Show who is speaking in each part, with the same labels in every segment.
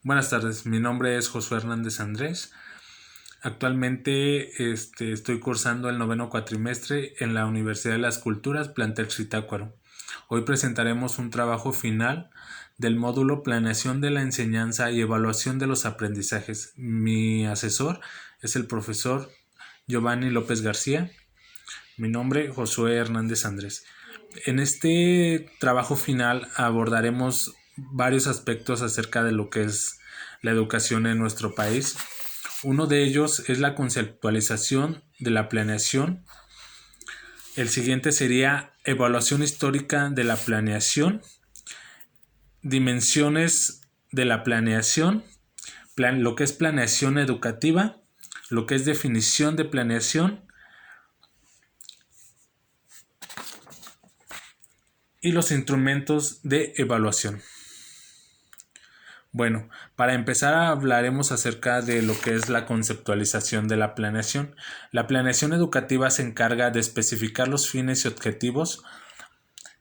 Speaker 1: Buenas tardes, mi nombre es Josué Hernández Andrés. Actualmente estoy cursando el noveno cuatrimestre en la Universidad de las Culturas, plantel Zitácuaro. Hoy presentaremos un trabajo final del módulo Planeación de la Enseñanza y Evaluación de los Aprendizajes. Mi asesor es el profesor Giovanni López García. Mi nombre, Josué Hernández Andrés. En este trabajo final abordaremos varios aspectos acerca de lo que es la educación en nuestro país. Uno de ellos es la conceptualización de la planeación. El siguiente sería evaluación histórica de la planeación, dimensiones de la planeación, lo que es planeación educativa, lo que es definición de planeación y los instrumentos de evaluación. Bueno, para empezar hablaremos acerca de lo que es la conceptualización de la planeación. La planeación educativa se encarga de especificar los fines y objetivos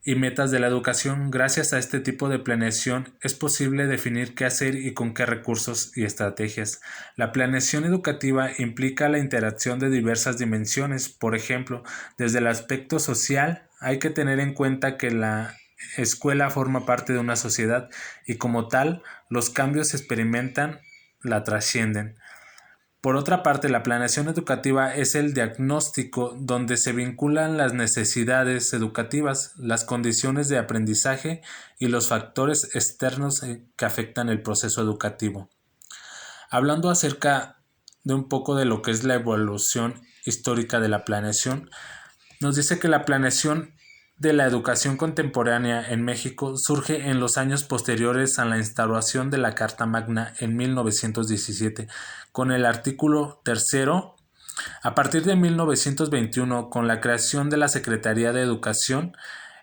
Speaker 1: y metas de la educación. Gracias a este tipo de planeación es posible definir qué hacer y con qué recursos y estrategias. La planeación educativa implica la interacción de diversas dimensiones. Por ejemplo, desde el aspecto social, hay que tener en cuenta que la escuela forma parte de una sociedad y como tal, los cambios se experimentan, la trascienden. Por otra parte, la planeación educativa es el diagnóstico donde se vinculan las necesidades educativas, las condiciones de aprendizaje y los factores externos que afectan el proceso educativo. Hablando acerca de un poco de lo que es la evolución histórica de la planeación, nos dice que la planeación de la educación contemporánea en México surge en los años posteriores a la instauración de la Carta Magna en 1917, con el artículo 3. A partir de 1921, con la creación de la Secretaría de Educación,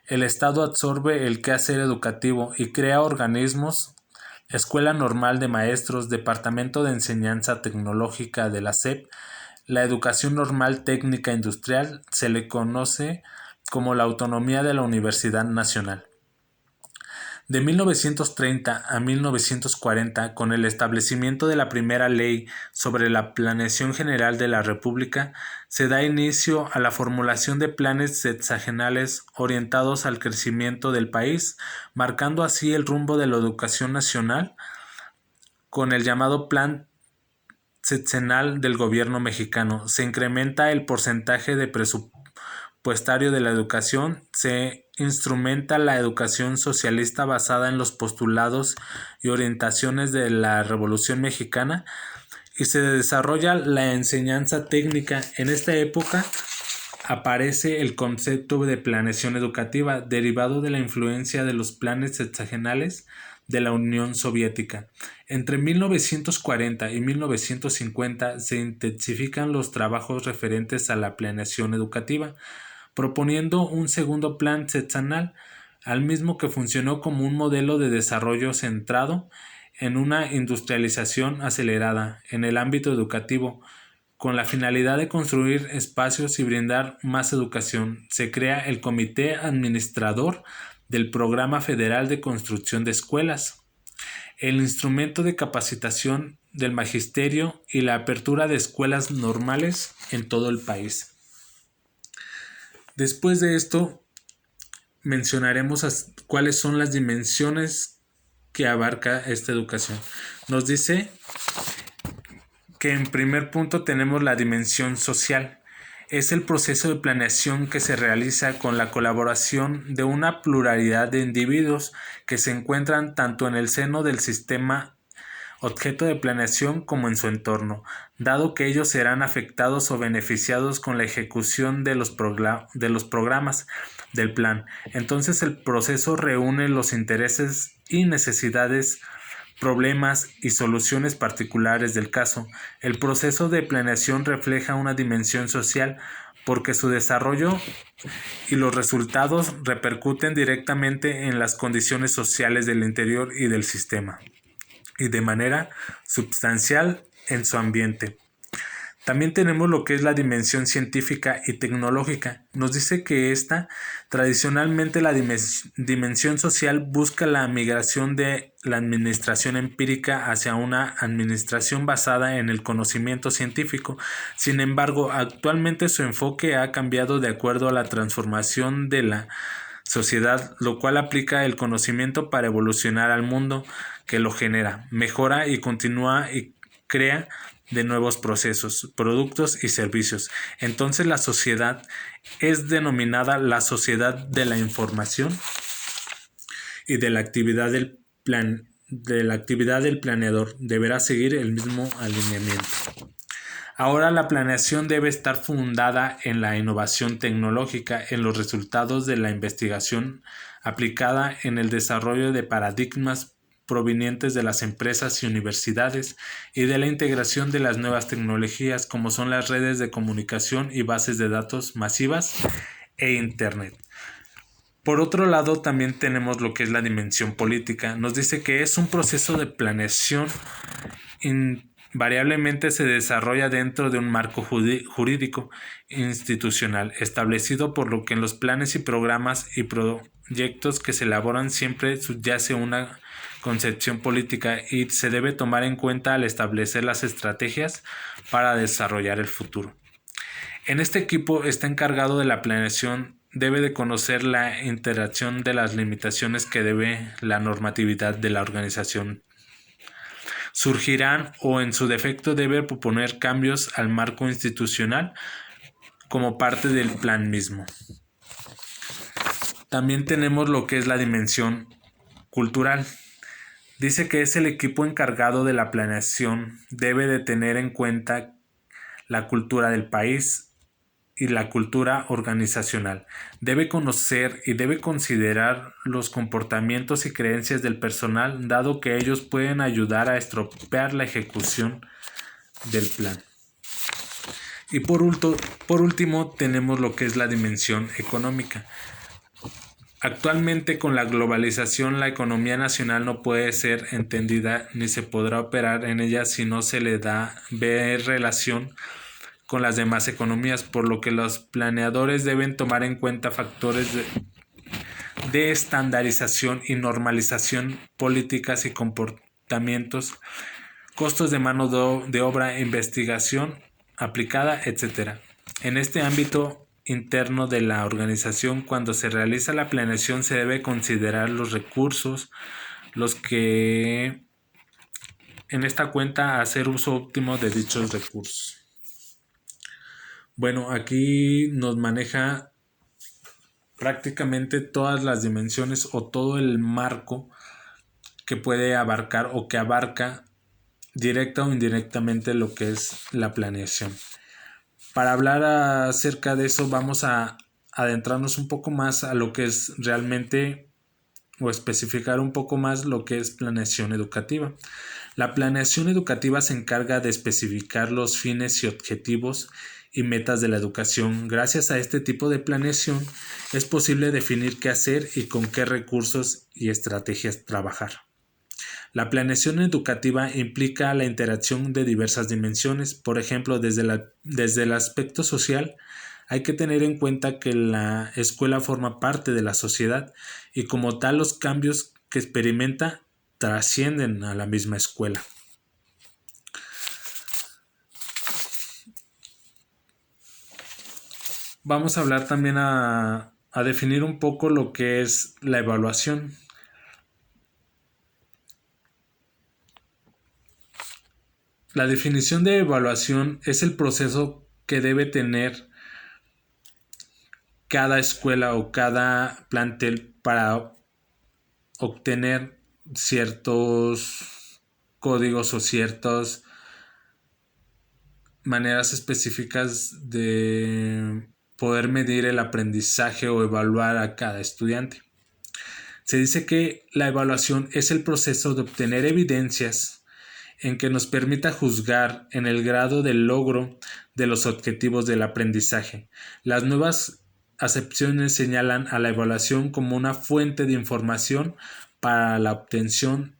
Speaker 1: el Estado absorbe el quehacer educativo y crea organismos: Escuela Normal de Maestros, Departamento de Enseñanza Tecnológica de la SEP. La educación normal técnica industrial se le conoce como la autonomía de la Universidad Nacional. De 1930 a 1940, con el establecimiento de la primera ley sobre la planeación general de la República, se da inicio a la formulación de planes sexagenales orientados al crecimiento del país, marcando así el rumbo de la educación nacional con el llamado Plan Sexenal del gobierno mexicano. Se incrementa el porcentaje de presupuestario de la educación, se instrumenta la educación socialista basada en los postulados y orientaciones de la Revolución Mexicana y se desarrolla la enseñanza técnica. En esta época aparece el concepto de planeación educativa, derivado de la influencia de los planes sexagenales de la Unión Soviética. Entre 1940 y 1950 se intensifican los trabajos referentes a la planeación educativa, proponiendo un segundo plan sexenal, al mismo que funcionó como un modelo de desarrollo centrado en una industrialización acelerada en el ámbito educativo, con la finalidad de construir espacios y brindar más educación. Se crea el Comité Administrador del Programa Federal de Construcción de Escuelas, el instrumento de capacitación del magisterio y la apertura de escuelas normales en todo el país. Después de esto, mencionaremos cuáles son las dimensiones que abarca esta educación. Nos dice que en primer punto tenemos la dimensión social. Es el proceso de planeación que se realiza con la colaboración de una pluralidad de individuos que se encuentran tanto en el seno del sistema objeto de planeación como en su entorno, dado que ellos serán afectados o beneficiados con la ejecución de los programas del plan. Entonces el proceso reúne los intereses y necesidades, problemas y soluciones particulares del caso. El proceso de planeación refleja una dimensión social porque su desarrollo y los resultados repercuten directamente en las condiciones sociales del interior y del sistema, y de manera substancial en su ambiente. También tenemos lo que es la dimensión científica y tecnológica. Nos dice que tradicionalmente la dimensión social busca la migración de la administración empírica hacia una administración basada en el conocimiento científico. Sin embargo, actualmente su enfoque ha cambiado de acuerdo a la transformación de la sociedad, lo cual aplica el conocimiento para evolucionar al mundo que lo genera, mejora y continúa y crea de nuevos procesos, productos y servicios. Entonces la sociedad es denominada la sociedad de la información y de la actividad del planeador. Deberá seguir el mismo alineamiento. Ahora la planeación debe estar fundada en la innovación tecnológica, en los resultados de la investigación aplicada en el desarrollo de paradigmas provenientes de las empresas y universidades y de la integración de las nuevas tecnologías como son las redes de comunicación y bases de datos masivas e Internet. Por otro lado, también tenemos lo que es la dimensión política. Nos dice que es un proceso de planeación invariablemente se desarrolla dentro de un marco jurídico institucional establecido, por lo que en los planes y programas y proyectos que se elaboran siempre subyace una concepción política y se debe tomar en cuenta al establecer las estrategias para desarrollar el futuro. En este equipo está encargado de la planeación, debe de conocer la interacción de las limitaciones que debe la normatividad de la organización. Surgirán o en su defecto debe proponer cambios al marco institucional como parte del plan mismo. También tenemos lo que es la dimensión cultural. Dice que es el equipo encargado de la planeación, debe de tener en cuenta la cultura del país y la cultura organizacional. Debe conocer y debe considerar los comportamientos y creencias del personal, dado que ellos pueden ayudar a estropear la ejecución del plan. Y por último tenemos lo que es la dimensión económica. Actualmente, con la globalización, la economía nacional no puede ser entendida ni se podrá operar en ella si no se le da ver relación con las demás economías, por lo que los planeadores deben tomar en cuenta factores de estandarización y normalización, políticas y comportamientos, costos de mano de obra, investigación aplicada, etc. En este ámbito interno de la organización, cuando se realiza la planeación, se debe considerar los recursos, los que en esta cuenta hacer uso óptimo de dichos recursos. Bueno, aquí nos maneja prácticamente todas las dimensiones o todo el marco que puede abarcar o que abarca directa o indirectamente lo que es la planeación. Para hablar acerca de eso vamos a adentrarnos un poco más a lo que es realmente o especificar un poco más lo que es planeación educativa. La planeación educativa se encarga de especificar los fines y objetivos y metas de la educación. Gracias a este tipo de planeación es posible definir qué hacer y con qué recursos y estrategias trabajar. La planeación educativa implica la interacción de diversas dimensiones. Por ejemplo, desde el aspecto social, hay que tener en cuenta que la escuela forma parte de la sociedad y como tal los cambios que experimenta trascienden a la misma escuela. Vamos a hablar también a definir un poco lo que es la evaluación. La definición de evaluación es el proceso que debe tener cada escuela o cada plantel para obtener ciertos códigos o ciertas maneras específicas de poder medir el aprendizaje o evaluar a cada estudiante. Se dice que la evaluación es el proceso de obtener evidencias en que nos permita juzgar en el grado del logro de los objetivos del aprendizaje. Las nuevas acepciones señalan a la evaluación como una fuente de información para la obtención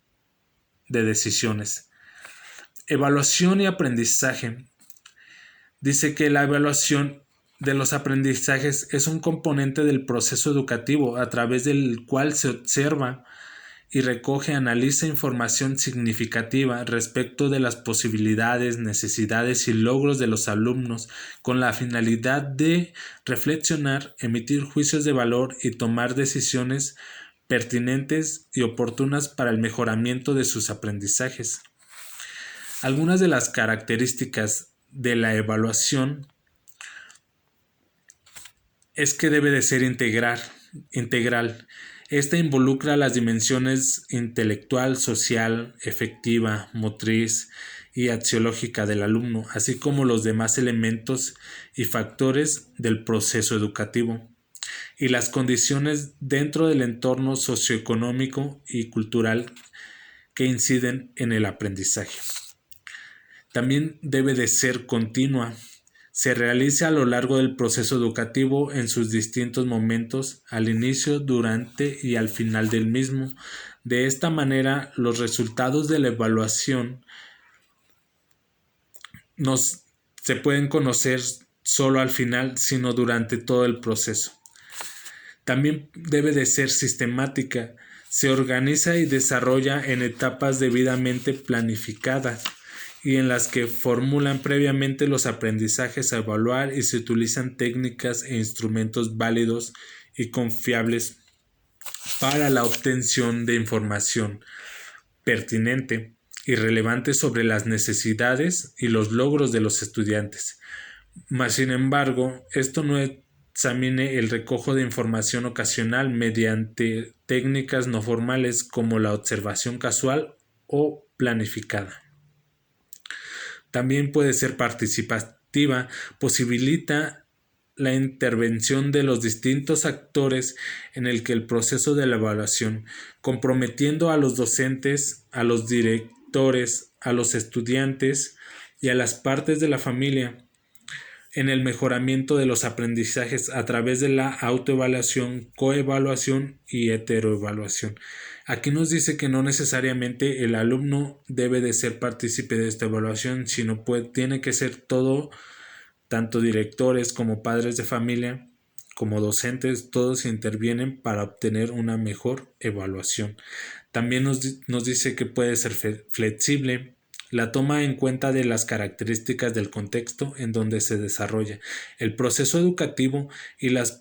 Speaker 1: de decisiones. Evaluación y aprendizaje. Dice que la evaluación de los aprendizajes es un componente del proceso educativo a través del cual se observa y recoge, analiza información significativa respecto de las posibilidades, necesidades y logros de los alumnos con la finalidad de reflexionar, emitir juicios de valor y tomar decisiones pertinentes y oportunas para el mejoramiento de sus aprendizajes. Algunas de las características de la evaluación es que debe de ser integral. Esta involucra las dimensiones intelectual, social, efectiva, motriz y axiológica del alumno, así como los demás elementos y factores del proceso educativo, y las condiciones dentro del entorno socioeconómico y cultural que inciden en el aprendizaje. También debe de ser continua. Se realiza a lo largo del proceso educativo en sus distintos momentos, al inicio, durante y al final del mismo. De esta manera, los resultados de la evaluación no se pueden conocer solo al final, sino durante todo el proceso. También debe de ser sistemática. Se organiza y desarrolla en etapas debidamente planificadas y en las que formulan previamente los aprendizajes a evaluar y se utilizan técnicas e instrumentos válidos y confiables para la obtención de información pertinente y relevante sobre las necesidades y los logros de los estudiantes. Mas, sin embargo, esto no examine el recojo de información ocasional mediante técnicas no formales como la observación casual o planificada. También puede ser participativa, posibilita la intervención de los distintos actores en el que el proceso de la evaluación, comprometiendo a los docentes, a los directores, a los estudiantes y a las partes de la familia en el mejoramiento de los aprendizajes a través de la autoevaluación, coevaluación y heteroevaluación. Aquí nos dice que no necesariamente el alumno debe de ser partícipe de esta evaluación, sino tiene que ser todo, tanto directores como padres de familia, como docentes, todos intervienen para obtener una mejor evaluación. También nos dice que puede ser flexible. La toma en cuenta de las características del contexto en donde se desarrolla el proceso educativo y las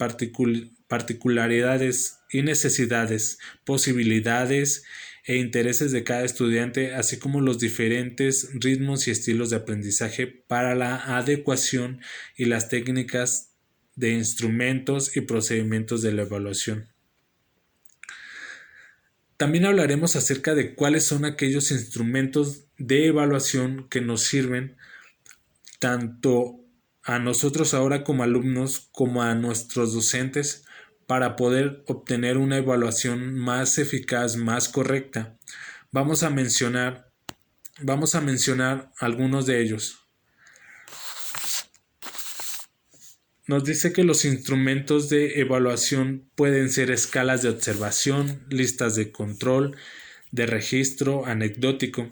Speaker 1: particularidades y necesidades, posibilidades e intereses de cada estudiante, así como los diferentes ritmos y estilos de aprendizaje para la adecuación y las técnicas de instrumentos y procedimientos de la evaluación. También hablaremos acerca de cuáles son aquellos instrumentos de evaluación que nos sirven tanto a nosotros ahora como alumnos como a nuestros docentes para poder obtener una evaluación más eficaz, más correcta. Vamos a mencionar algunos de ellos. Nos dice que los instrumentos de evaluación pueden ser escalas de observación, listas de control, de registro anecdótico.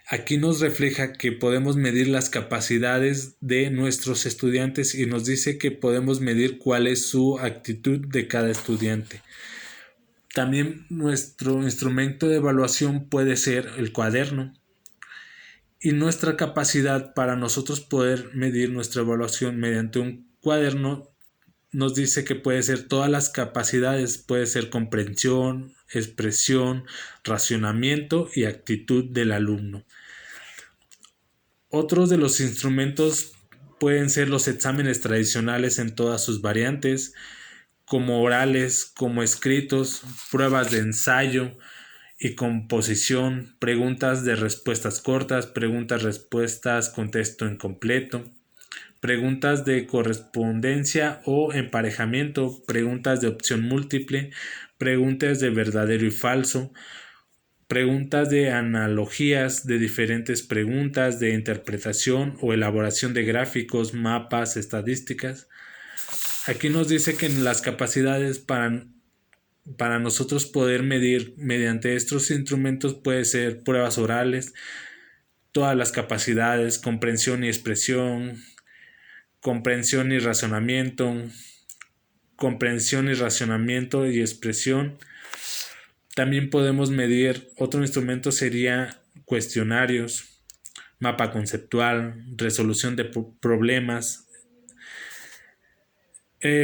Speaker 1: Aquí nos refleja que podemos medir las capacidades de nuestros estudiantes y nos dice que podemos medir cuál es su actitud de cada estudiante. También nuestro instrumento de evaluación puede ser el cuaderno. Y nuestra capacidad para nosotros poder medir nuestra evaluación mediante un cuaderno nos dice que puede ser todas las capacidades, puede ser comprensión, expresión, racionamiento y actitud del alumno. Otros de los instrumentos pueden ser los exámenes tradicionales en todas sus variantes, como orales, como escritos, pruebas de ensayo y composición, preguntas de respuestas cortas, preguntas-respuestas con texto incompleto, preguntas de correspondencia o emparejamiento, preguntas de opción múltiple, preguntas de verdadero y falso, preguntas de analogías de diferentes preguntas, de interpretación o elaboración de gráficos, mapas, estadísticas. Aquí nos dice que las capacidades para nosotros poder medir mediante estos instrumentos puede ser pruebas orales, todas las capacidades, comprensión y expresión, comprensión y razonamiento, y expresión. También podemos medir, otro instrumento sería cuestionarios, mapa conceptual, resolución de problemas,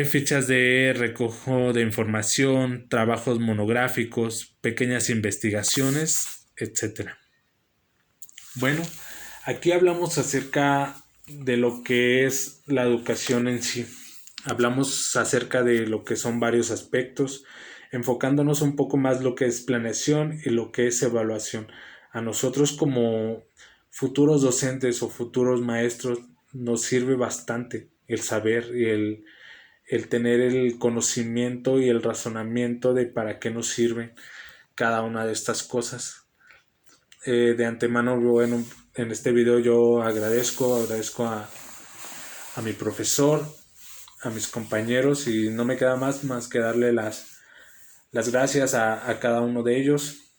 Speaker 1: fichas de recojo de información, trabajos monográficos, pequeñas investigaciones, etc. Bueno, aquí hablamos acerca de lo que es la educación en sí. Hablamos acerca de lo que son varios aspectos, enfocándonos un poco más lo que es planeación y lo que es evaluación. A nosotros como futuros docentes o futuros maestros nos sirve bastante el saber y el tener el conocimiento y el razonamiento de para qué nos sirven cada una de estas cosas. De antemano, bueno, en este video yo agradezco a mi profesor, a mis compañeros, y no me queda más que darle las gracias a cada uno de ellos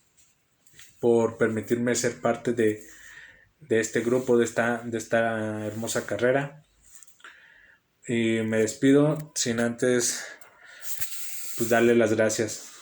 Speaker 1: por permitirme ser parte de este grupo, de esta hermosa carrera. Y me despido sin antes pues darle las gracias.